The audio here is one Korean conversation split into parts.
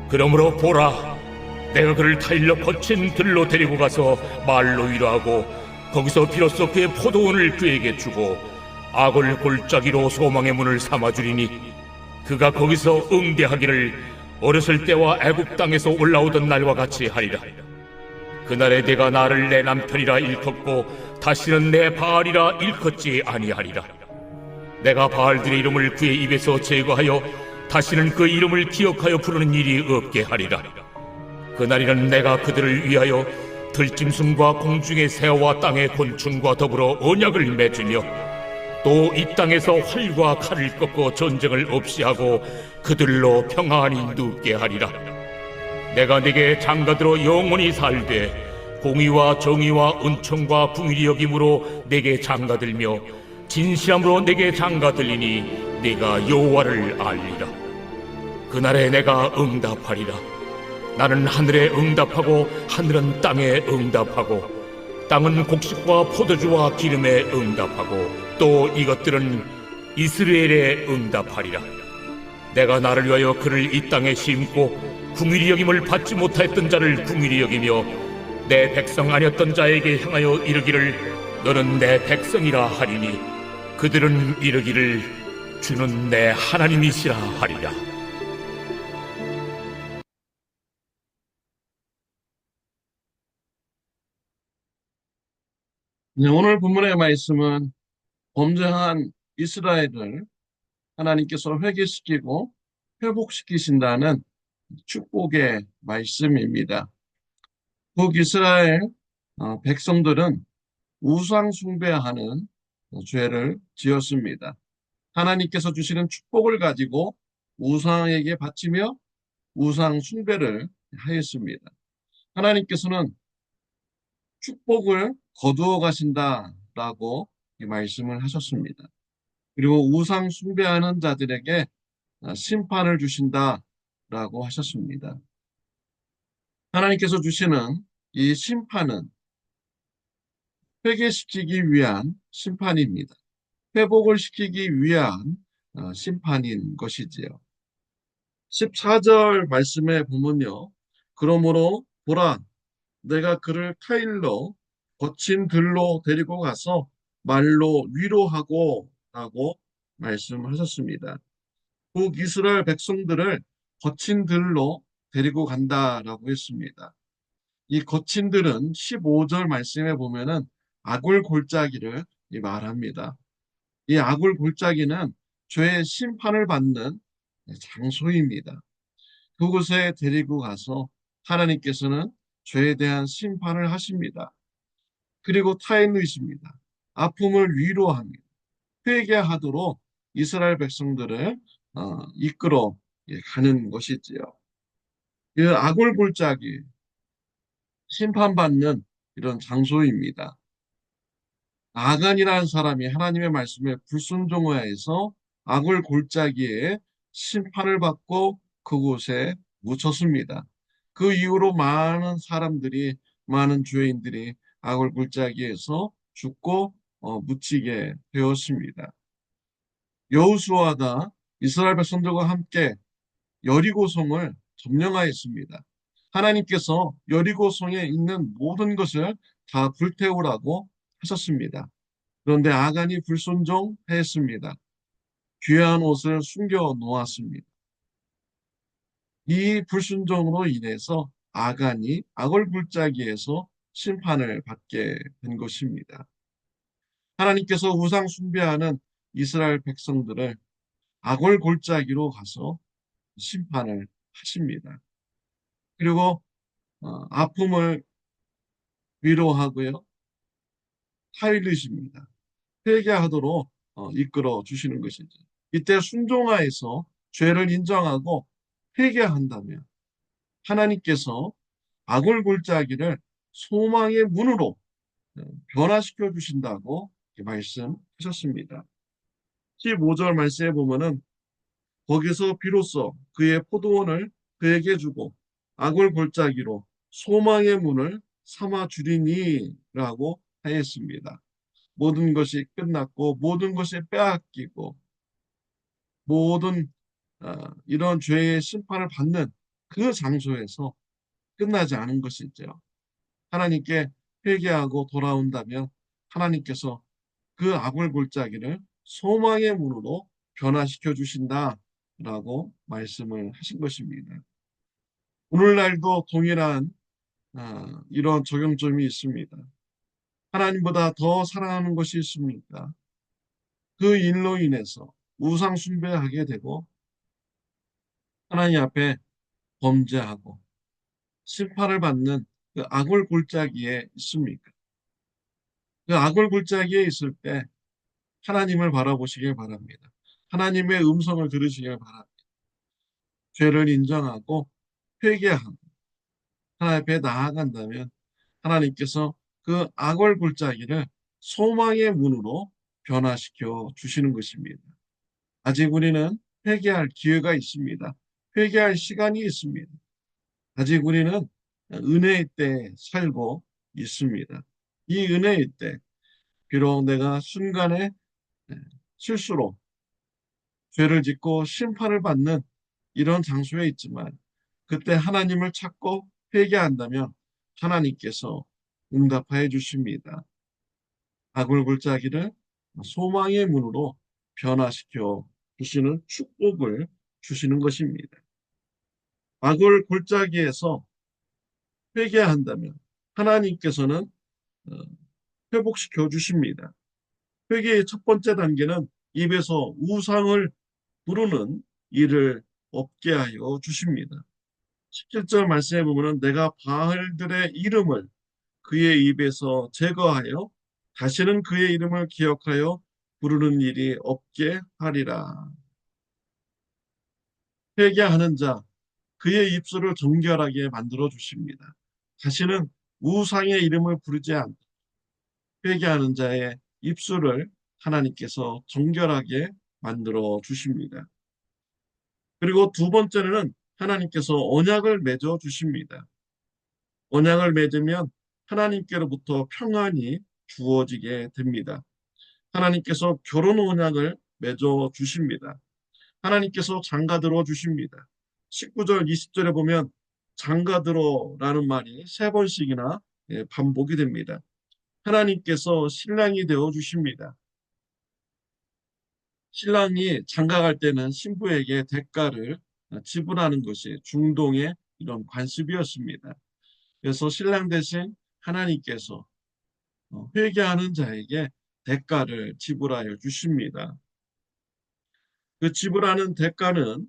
그러므로 보라, 내가 그를 타일러 거친 들로 데리고 가서 말로 위로하고 거기서 비로소 그의 포도원을 그에게 주고 악을 골짜기로 소망의 문을 삼아주리니 그가 거기서 응대하기를 어렸을 때와 애굽 땅에서 올라오던 날과 같이 하리라. 그날에 내가 나를 내 남편이라 일컫고 다시는 내 바알이라 일컫지 아니하리라. 내가 바알들의 이름을 그의 입에서 제거하여 다시는 그 이름을 기억하여 부르는 일이 없게 하리라. 그날에는 내가 그들을 위하여 들짐승과 공중의 새와 땅의 곤충과 더불어 언약을 맺으며 또 이 땅에서 활과 칼을 꺾고 전쟁을 없이 하고 그들로 평안히 눕게 하리라. 내가 네게 장가들어 영원히 살되 공의와 정의와 은총과 긍휼히 여김으로 네게 장가들며 진실함으로 네게 장가들리니 네가 여호와를 알리라. 그날에 내가 응답하리라. 나는 하늘에 응답하고 하늘은 땅에 응답하고 땅은 곡식과 포도주와 기름에 응답하고 또 이것들은 이스라엘에 응답하리라. 내가 나를 위하여 그를 이 땅에 심고 긍휼히 여김을 받지 못하였던 자를 긍휼히 여기며 내 백성 아니었던 자에게 향하여 이르기를 너는 내 백성이라 하리니 그들은 이르기를 주는 내 하나님이시라 하리라. 네, 오늘 본문의 말씀은 범죄한 이스라엘을 하나님께서 회개시키고 회복시키신다는 축복의 말씀입니다. 북이스라엘 백성들은 우상 숭배하는 죄를 지었습니다. 하나님께서 주시는 축복을 가지고 우상에게 바치며 우상 숭배를 하였습니다. 하나님께서는 축복을 거두어 가신다라고 말씀을 하셨습니다. 그리고 우상 숭배하는 자들에게 심판을 주신다라고 하셨습니다. 하나님께서 주시는 이 심판은 회개시키기 위한 심판입니다. 회복을 시키기 위한 심판인 것이지요. 14절 말씀에 보면요. 그러므로 보라, 내가 그를 타일러 거친 들로 데리고 가서 말로 위로하고 라고 말씀하셨습니다. 북이스라엘 백성들을 거친 들로 데리고 간다라고 했습니다. 이 거친 들은 15절 말씀에 보면은 아굴 골짜기를 말합니다. 이 아굴 골짜기는 죄의 심판을 받는 장소입니다. 그곳에 데리고 가서 하나님께서는 죄에 대한 심판을 하십니다. 그리고 타인의십니다. 아픔을 위로합니다. 회개하도록 이스라엘 백성들을 이끌어 가는 것이지요. 이 아골 골짜기 심판받는 이런 장소입니다. 아간이라는 사람이 하나님의 말씀에 불순종하여서 아골 골짜기에 심판을 받고 그곳에 묻혔습니다. 그 이후로 많은 사람들이 많은 죄인들이 아골 골짜기에서 죽고 묻히게 되었습니다. 여호수아가 이스라엘 백성들과 함께 여리고성을 점령하였습니다. 하나님께서 여리고성에 있는 모든 것을 다 불태우라고 하셨습니다. 그런데 아간이 불순종했습니다. 귀한 옷을 숨겨 놓았습니다. 이 불순종으로 인해서 아간이 아골 골짜기에서 심판을 받게 된 것입니다. 하나님께서 우상 숭배하는 이스라엘 백성들을 아골 골짜기로 가서 심판을 하십니다. 그리고 아픔을 위로하고요. 타일르십니다. 회개하도록 이끌어 주시는 것이죠. 이때 순종하여서 죄를 인정하고 회개한다면 하나님께서 아골 골짜기를 소망의 문으로 변화시켜 주신다고 말씀하셨습니다. 15절 말씀에 보면은 거기서 비로소 그의 포도원을 그에게 주고 아골 골짜기로 소망의 문을 삼아 주리니라고 하였습니다. 모든 것이 끝났고 모든 것이 빼앗기고 모든 이런 죄의 심판을 받는 그 장소에서 끝나지 않은 것이죠. 하나님께 회개하고 돌아온다면 하나님께서 그 악을 골짜기를 소망의 문으로 변화시켜 주신다라고 말씀을 하신 것입니다. 오늘날도 동일한 이런 적용점이 있습니다. 하나님보다 더 사랑하는 것이 있습니까? 그 일로 인해서 우상 숭배하게 되고 하나님 앞에 범죄하고 심판을 받는 그 악을 골짜기에 있습니까? 그 악을 골짜기에 있을 때 하나님을 바라보시길 바랍니다. 하나님의 음성을 들으시길 바랍니다. 죄를 인정하고 회개하고 하나님 앞에 나아간다면 하나님께서 그 악을 골짜기를 소망의 문으로 변화시켜 주시는 것입니다. 아직 우리는 회개할 기회가 있습니다. 회개할 시간이 있습니다. 아직 우리는 은혜의 때에 살고 있습니다. 이 은혜의 때, 비록 내가 순간에 실수로 죄를 짓고 심판을 받는 이런 장소에 있지만 그때 하나님을 찾고 회개한다면 하나님께서 응답하여 주십니다. 악을 골짜기를 소망의 문으로 변화시켜 주시는 축복을 주시는 것입니다. 악을 골짜기에서 회개한다면 하나님께서는 어, 회복시켜 주십니다. 회개의 첫 번째 단계는 입에서 우상을 부르는 일을 없게 하여 주십니다. 17절 말씀해 보면 내가 바알들의 이름을 그의 입에서 제거하여 다시는 그의 이름을 기억하여 부르는 일이 없게 하리라. 회개하는 자 그의 입술을 정결하게 만들어 주십니다. 다시는 우상의 이름을 부르지 않고 회개하는 자의 입술을 하나님께서 정결하게 만들어 주십니다. 그리고 두 번째는 하나님께서 언약을 맺어 주십니다. 언약을 맺으면 하나님께로부터 평안이 주어지게 됩니다. 하나님께서 결혼 언약을 맺어 주십니다. 하나님께서 장가들어 주십니다. 19절, 20절에 보면 장가들어라는 말이 세 번씩이나 반복이 됩니다. 하나님께서 신랑이 되어 주십니다. 신랑이 장가갈 때는 신부에게 대가를 지불하는 것이 중동의 이런 관습이었습니다. 그래서 신랑 대신 하나님께서 회개하는 자에게 대가를 지불하여 주십니다. 그 지불하는 대가는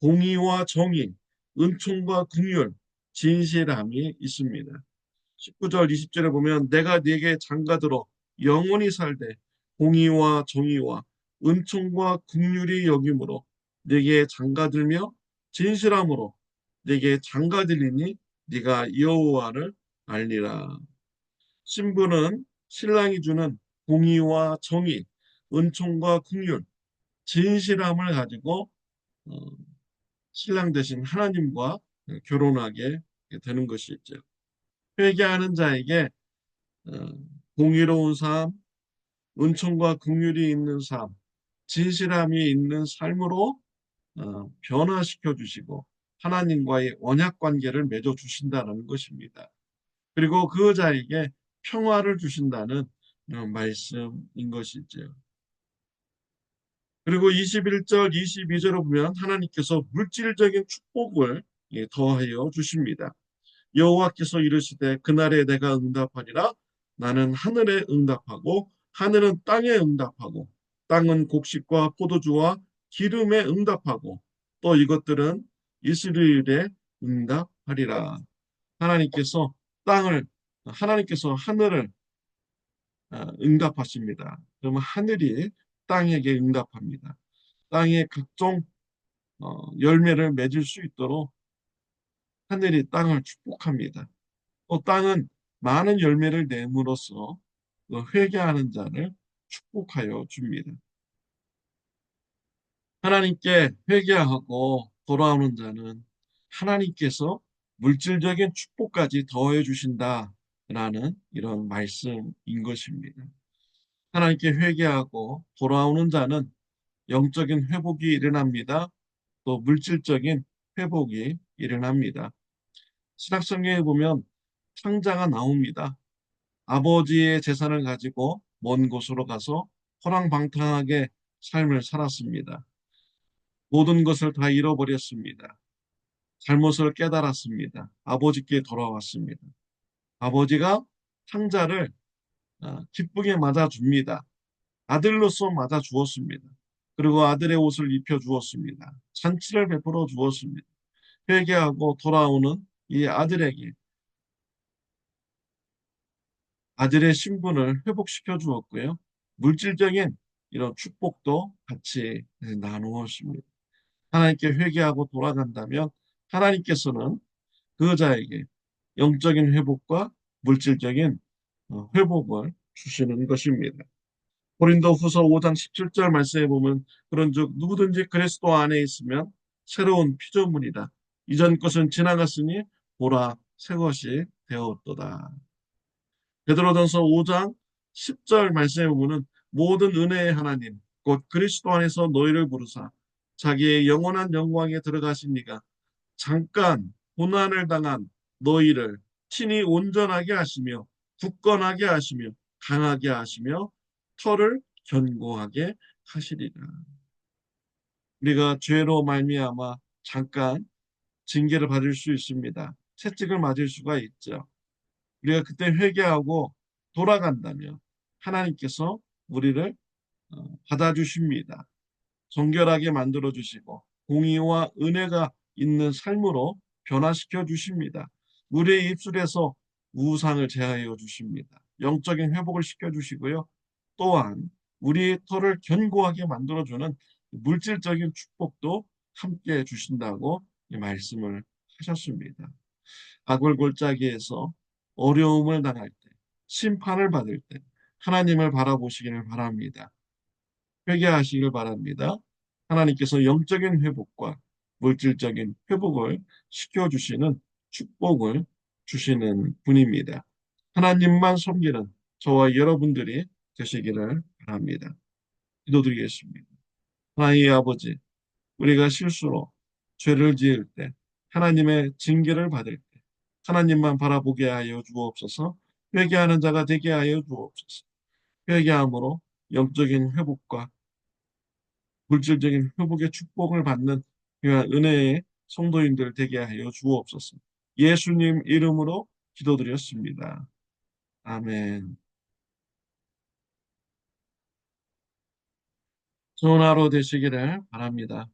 공의와 정의, 은총과 긍휼, 진실함이 있습니다. 19절, 20절에 보면 내가 네게 장가들어 영원히 살되 공의와 정의와 은총과 긍휼이 여김으로 네게 장가들며 진실함으로 네게 장가들리니 네가 여호와를 알리라. 신부는 신랑이 주는 공의와 정의, 은총과 긍휼, 진실함을 가지고 어, 신랑 대신 하나님과 결혼하게 되는 것이죠. 회개하는 자에게 어, 공의로운 삶, 은총과 긍휼이 있는 삶, 진실함이 있는 삶으로 변화시켜 주시고 하나님과의 언약 관계를 맺어 주신다는 것입니다. 그리고 그 자에게 평화를 주신다는 말씀인 것이죠. 그리고 21절, 22절을 보면 하나님께서 물질적인 축복을 더하여 주십니다. 여호와께서 이르시되 그날에 내가 응답하리라. 나는 하늘에 응답하고 하늘은 땅에 응답하고 땅은 곡식과 포도주와 기름에 응답하고 또 이것들은 이스라엘에 응답하리라. 하나님께서 땅을 하나님께서 하늘을 응답하십니다. 그러면 하늘이 땅에게 응답합니다. 땅에 각종 열매를 맺을 수 있도록 하늘이 땅을 축복합니다. 또 땅은 많은 열매를 내므로써 회개하는 자를 축복하여 줍니다. 하나님께 회개하고 돌아오는 자는 하나님께서 물질적인 축복까지 더해 주신다라는 이런 말씀인 것입니다. 하나님께 회개하고 돌아오는 자는 영적인 회복이 일어납니다. 또 물질적인 회복이 일어납니다. 신약성경에 보면 탕자가 나옵니다. 아버지의 재산을 가지고 먼 곳으로 가서 호랑방탕하게 삶을 살았습니다. 모든 것을 다 잃어버렸습니다. 잘못을 깨달았습니다. 아버지께 돌아왔습니다. 아버지가 탕자를 기쁘게 맞아줍니다. 아들로서 맞아주었습니다. 그리고 아들의 옷을 입혀주었습니다. 잔치를 베풀어 주었습니다. 회개하고 돌아오는 이 아들에게 아들의 신분을 회복시켜 주었고요. 물질적인 이런 축복도 같이 나누었습니다. 하나님께 회개하고 돌아간다면 하나님께서는 그 자에게 영적인 회복과 물질적인 회복을 주시는 것입니다. 고린도 후서 5장 17절 말씀에 보면 그런즉 누구든지 그리스도 안에 있으면 새로운 피조물이다. 이전 것은 지나갔으니 보라 새 것이 되었도다. 베드로전서 5장 10절 말씀에 보면은 모든 은혜의 하나님 곧 그리스도 안에서 너희를 부르사 자기의 영원한 영광에 들어가신 이가 잠깐 고난을 당한 너희를 친히 온전하게 하시며 굳건하게 하시며 강하게 하시며 터를 견고하게 하시리라. 우리가 죄로 말미암아 잠깐 징계를 받을 수 있습니다. 채찍을 맞을 수가 있죠. 우리가 그때 회개하고 돌아간다면 하나님께서 우리를 받아주십니다. 정결하게 만들어 주시고 공의와 은혜가 있는 삶으로 변화시켜 주십니다. 우리의 입술에서 우상을 제하여 주십니다. 영적인 회복을 시켜 주시고요. 또한 우리의 터를 견고하게 만들어 주는 물질적인 축복도 함께 주신다고 이 말씀을 하셨습니다. 악을 골짜기에서 어려움을 당할 때, 심판을 받을 때 하나님을 바라보시기를 바랍니다. 회개하시길 바랍니다. 하나님께서 영적인 회복과 물질적인 회복을 시켜주시는 축복을 주시는 분입니다. 하나님만 섬기는 저와 여러분들이 되시기를 바랍니다. 기도드리겠습니다. 하나님의 아버지, 우리가 실수로 죄를 지을 때, 하나님의 징계를 받을 때, 하나님만 바라보게 하여 주옵소서. 회개하는 자가 되게 하여 주옵소서. 회개함으로 영적인 회복과 물질적인 회복의 축복을 받는 귀한 은혜의 성도인들 되게 하여 주옵소서. 예수님 이름으로 기도드렸습니다. 아멘. 좋은 하루 되시기를 바랍니다.